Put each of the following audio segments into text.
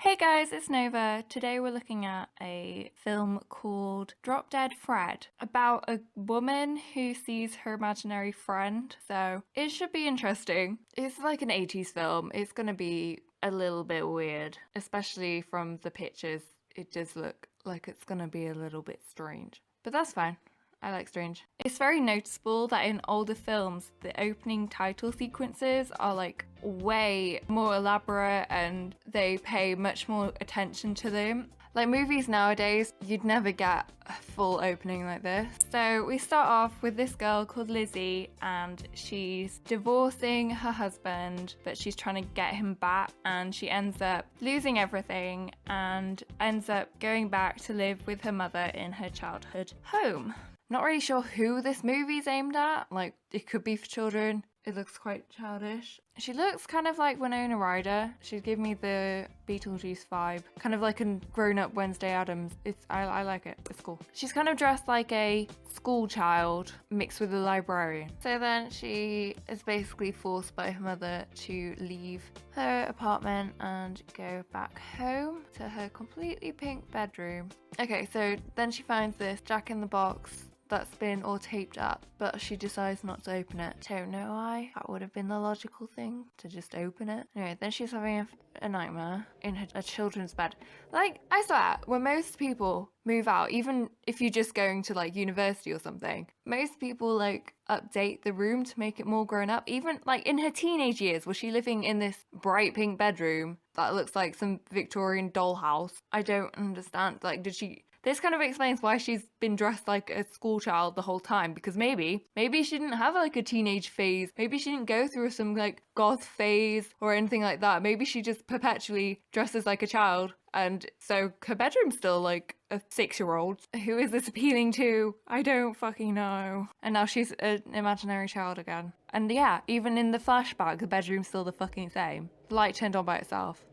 Hey guys, it's Nova. Today we're looking at a film called Drop Dead Fred about a woman who sees her imaginary friend. So it should be interesting. It's like an 80s film. It's gonna be a little bit weird, especially from the pictures. It does look like it's gonna be a little bit strange, but that's fine. I like strange. It's very noticeable that in older films, the opening title sequences are like way more elaborate and they pay much more attention to them. Like movies nowadays, you'd never get a full opening like this. So we start off with this girl called Lizzie and she's divorcing her husband, but she's trying to get him back and she ends up losing everything and ends up going back to live with her mother in her childhood home. Not really sure who this movie's aimed at. Like, it could be for children. It looks quite childish. She looks kind of like Winona Ryder. She'd give me the Beetlejuice vibe. Kind of like a grown-up Wednesday Addams. I like it. It's cool. She's kind of dressed like a school child mixed with a librarian. So then she is basically forced by her mother to leave her apartment and go back home to her completely pink bedroom. Okay, so then she finds this Jack-in-the-Box that's been all taped up, but she decides not to open it. Don't know why. That would have been the logical thing, to just open it. Anyway, then she's having a nightmare in a children's bed. Like, I swear, when most people move out, even if you're just going to like university or something, most people like update the room to make it more grown up. Even like in her teenage years, was she living in this bright pink bedroom that looks like some Victorian dollhouse? I don't understand. Like, did she... This kind of explains why she's been dressed like a school child the whole time, because maybe she didn't have like a teenage phase. Maybe she didn't go through some like goth phase or anything like that. Maybe she just perpetually dresses like a child. And so her bedroom's still like a 6-year-old. Who is this appealing to? I don't fucking know. And now she's an imaginary child again. And yeah, even in the flashback, the bedroom's still the fucking same. The light turned on by itself.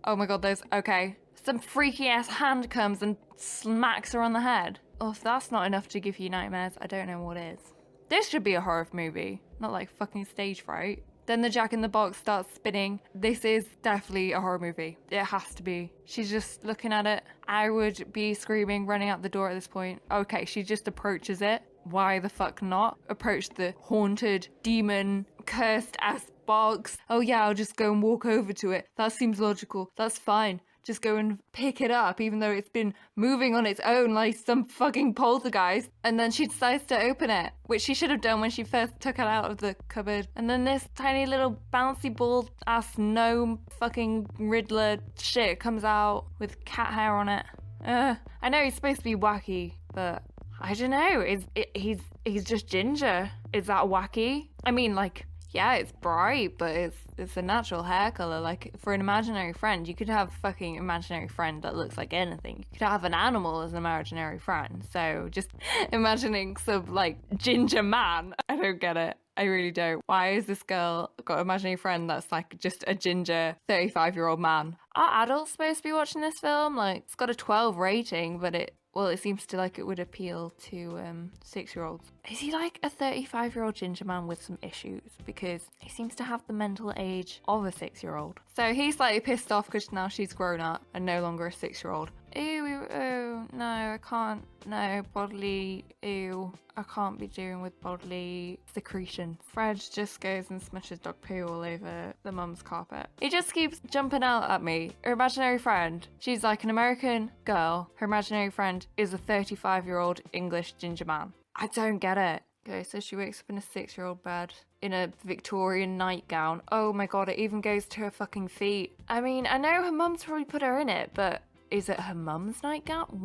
Oh my god, okay. Some freaky ass hand comes and smacks her on the head. Oh, if that's not enough to give you nightmares, I don't know what is. This should be a horror movie, not like fucking stage fright. Then the Jack-in-the-Box starts spinning. This is definitely a horror movie. It has to be. She's just looking at it. I would be screaming, running out the door at this point. Okay, she just approaches it. Why the fuck not? Approach the haunted, demon, cursed ass box. Oh yeah, I'll just go and walk over to it. That seems logical. That's fine. Just go and pick it up, even though it's been moving on its own like some fucking poltergeist. And then she decides to open it, which she should have done when she first took it out of the cupboard. And then this tiny little bouncy ball ass gnome fucking Riddler shit comes out with cat hair on it. I know he's supposed to be wacky, but I don't know. He's just ginger. Is that wacky? I mean, like, yeah, it's bright, but it's a natural hair color. Like, for an imaginary friend, you could have a fucking imaginary friend that looks like anything. You could have an animal as an imaginary friend. So just imagining some, like, ginger man. I don't get it. I really don't. Why is this girl got an imaginary friend that's like just a ginger 35-year-old man? Are adults supposed to be watching this film? Like, it's got a 12 rating, but it seems to like it would appeal to 6-year-olds. Is he like a 35-year-old ginger man with some issues? Because he seems to have the mental age of a 6-year-old. So he's slightly pissed off because now she's grown up and no longer a 6-year-old. Ew, no, I can't. No, bodily, ew. I can't be doing with bodily secretions. Fred just goes and smushes dog poo all over the mum's carpet. He just keeps jumping out at me. Her imaginary friend, she's like an American girl. Her imaginary friend is a 35-year-old English ginger man. I don't get it. Okay, so she wakes up in a 6-year-old bed in a Victorian nightgown. Oh my god, it even goes to her fucking feet. I mean, I know her mum's probably put her in it, but is it her mum's nightgown?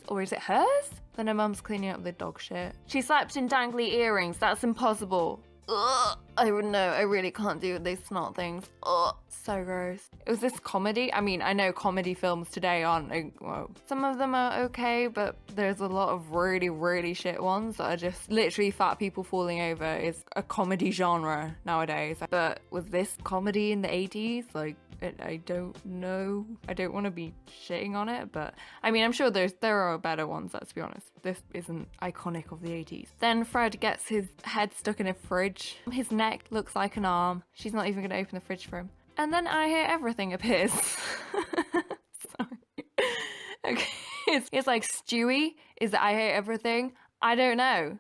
Or is it hers? Then her mum's cleaning up the dog shit. She slept in dangly earrings. That's impossible. Ugh, I would know. I really can't do these snot things. Ugh, so gross. Was this comedy? I mean, I know comedy films today aren't, well, some of them are okay, but there's a lot of really, really shit ones that are just literally fat people falling over is a comedy genre nowadays. But was this comedy in the 80s? Like, I don't know. I don't want to be shitting on it, but I mean, I'm sure there are better ones, let's be honest. This isn't iconic of the 80s. Then Fred gets his head stuck in a fridge. His neck looks like an arm. She's not even going to open the fridge for him. And then I hear everything appears. Okay. It's like Stewie is I hate everything. I don't know.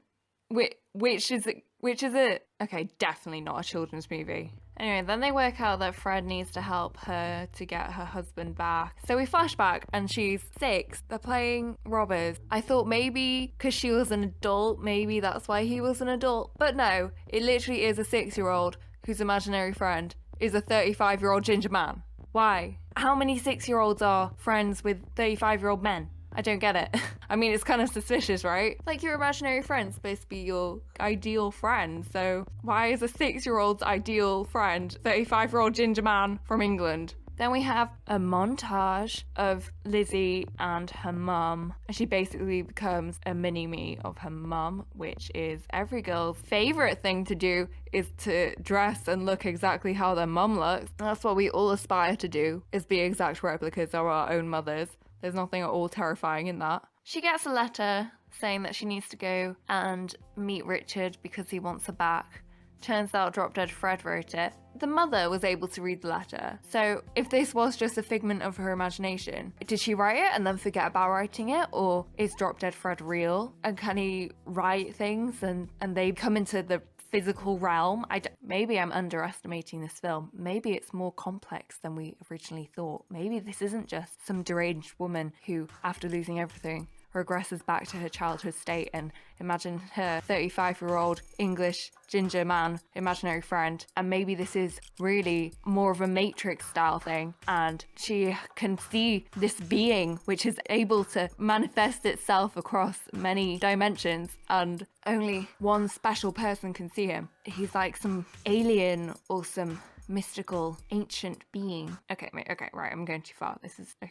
Which is it? Okay, definitely not a children's movie. Anyway, then they work out that Fred needs to help her to get her husband back. So we flash back and she's 6. They're playing robbers. I thought maybe because she was an adult, maybe that's why he was an adult. But no, it literally is a 6-year-old whose imaginary friend is a 35-year-old ginger man. Why? How many 6-year-olds are friends with 35-year-old men? I don't get it. I mean, it's kind of suspicious, right? Like, your imaginary friend's supposed to be your ideal friend, so why is a 6-year-old's ideal friend 35-year-old ginger man from England? Then we have a montage of Lizzie and her mum. And she basically becomes a mini-me of her mum, which is every girl's favourite thing to do, is to dress and look exactly how their mum looks. And that's what we all aspire to do, is be exact replicas of our own mothers. There's nothing at all terrifying in that. She gets a letter saying that she needs to go and meet Richard because he wants her back. Turns out Drop Dead Fred wrote it. The mother was able to read the letter. So if this was just a figment of her imagination, did she write it and then forget about writing it? Or is Drop Dead Fred real? And can he write things and they come into the physical realm? Maybe I'm underestimating this film. Maybe it's more complex than we originally thought. Maybe this isn't just some deranged woman who, after losing everything, regresses back to her childhood state, and imagine her 35-year-old English ginger man imaginary friend, and maybe this is really more of a Matrix style thing, and she can see this being which is able to manifest itself across many dimensions, and only one special person can see him. He's like some alien or some mystical ancient being. Okay, right, I'm going too far. This is a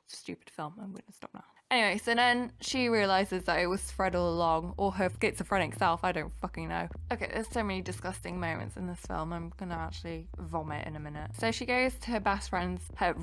stupid film. I'm gonna stop now. Anyway, so then she realizes that it was Fred all along, or her schizophrenic self, I don't fucking know. Okay, there's so many disgusting moments in this film, I'm gonna actually vomit in a minute. So she goes to her best friend's, her,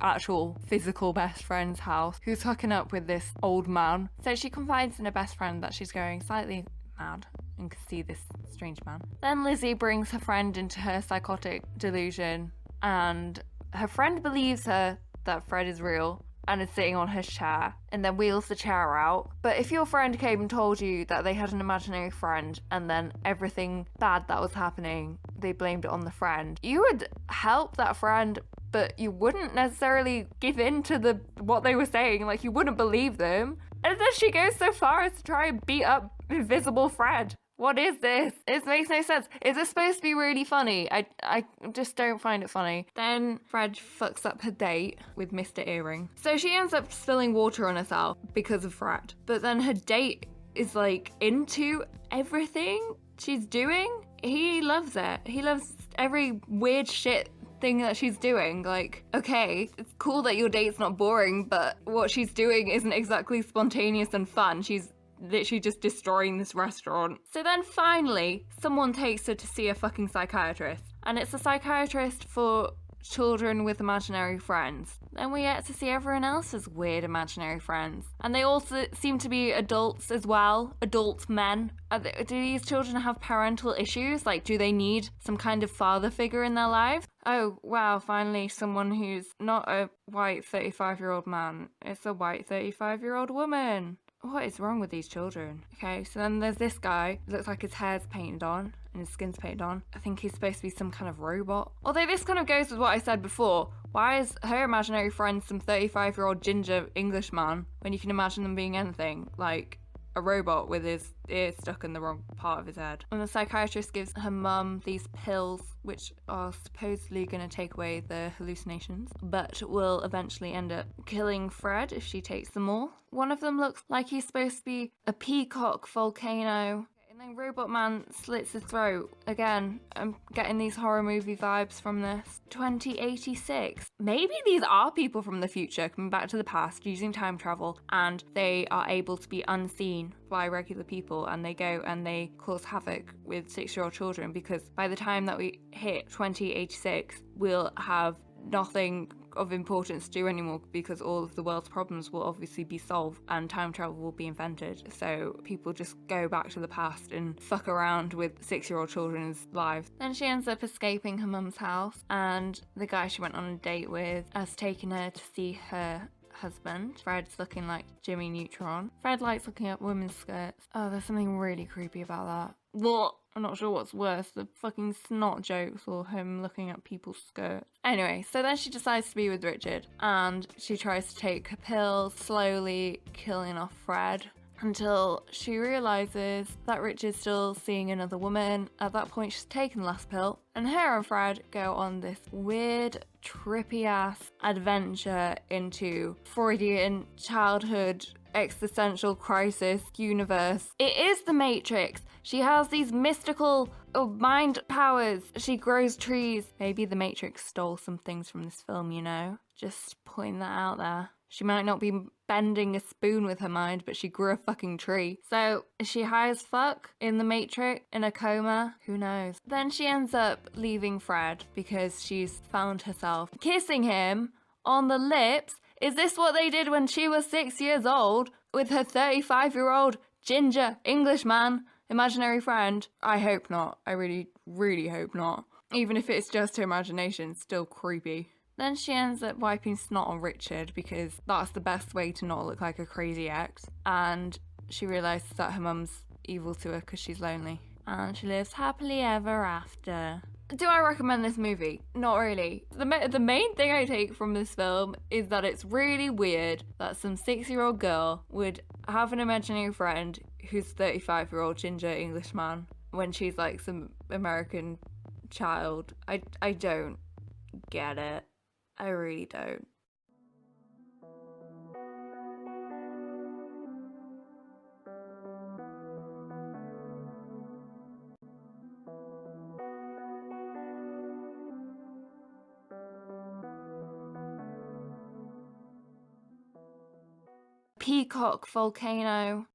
actual physical best friend's house, who's hooking up with this old man. So she confides in her best friend that she's going slightly mad and can see this strange man. Then Lizzie brings her friend into her psychotic delusion, and her friend believes her that Fred is real and is sitting on his chair, and then wheels the chair out. But if your friend came and told you that they had an imaginary friend, and then everything bad that was happening, they blamed it on the friend, you would help that friend, but you wouldn't necessarily give in to what they were saying. Like, you wouldn't believe them. And then she goes so far as to try and beat up Invisible Fred. What is this? It makes no sense. Is this supposed to be really funny? I just don't find it funny. Then Fred fucks up her date with Mr. Earring. So she ends up spilling water on herself because of Fred. But then her date is like into everything she's doing. He loves it. He loves every weird shit thing that she's doing. Like, okay, it's cool that your date's not boring, but what she's doing isn't exactly spontaneous and fun. She's literally just destroying this restaurant. So then finally, someone takes her to see a fucking psychiatrist. And it's a psychiatrist for children with imaginary friends. Then we get to see everyone else's weird imaginary friends. And they also seem to be adults as well. Adult men. Do these children have parental issues? Like, do they need some kind of father figure in their lives? Oh, wow, finally someone who's not a white 35-year-old man. It's a white 35-year-old woman. What is wrong with these children? Okay, so then there's this guy. It looks like his hair's painted on and his skin's painted on. I think he's supposed to be some kind of robot. Although this kind of goes with what I said before. Why is her imaginary friend some 35-year-old ginger English man when you can imagine them being anything? Like a robot with his ear stuck in the wrong part of his head. And the psychiatrist gives her mum these pills which are supposedly going to take away the hallucinations, but will eventually end up killing Fred if she takes them all. One of them looks like he's supposed to be a peacock volcano. And then Robot Man slits his throat. Again, I'm getting these horror movie vibes from this. 2086. Maybe these are people from the future coming back to the past using time travel, and they are able to be unseen by regular people, and they go and they cause havoc with 6-year-old children, because by the time that we hit 2086, we'll have nothing of importance to do anymore, because all of the world's problems will obviously be solved and time travel will be invented. So people just go back to the past and fuck around with 6-year-old children's lives. Then she ends up escaping her mum's house, and the guy she went on a date with has taken her to see her husband. Fred's looking like Jimmy Neutron. Fred likes looking at women's skirts. Oh, there's something really creepy about that. What? I'm not sure what's worse, the fucking snot jokes or him looking at people's skirts. Anyway, so then she decides to be with Richard and she tries to take her pills, slowly killing off Fred until she realizes that Richard's still seeing another woman. At that point, she's taken the last pill and her and Fred go on this weird, trippy ass adventure into Freudian childhood existential crisis universe. It is the Matrix. She has these mystical mind powers. She grows trees. Maybe the Matrix stole some things from this film, you know? Just putting that out there. She might not be bending a spoon with her mind, but she grew a fucking tree. So, is she high as fuck in the Matrix, in a coma? Who knows? Then she ends up leaving Fred because she's found herself kissing him on the lips. Is this what they did when she was 6 years old with her 35-year-old ginger Englishman imaginary friend? I hope not. I really, really hope not. Even if it's just her imagination, still creepy. Then she ends up wiping snot on Richard because that's the best way to not look like a crazy ex. And she realises that her mum's evil to her because she's lonely. And she lives happily ever after. Do I recommend this movie? Not really. The main thing I take from this film is that it's really weird that some 6-year-old girl would have an imaginary friend who's 35-year-old ginger Englishman when she's like some American child. I don't get it. I really don't. Peacock volcano.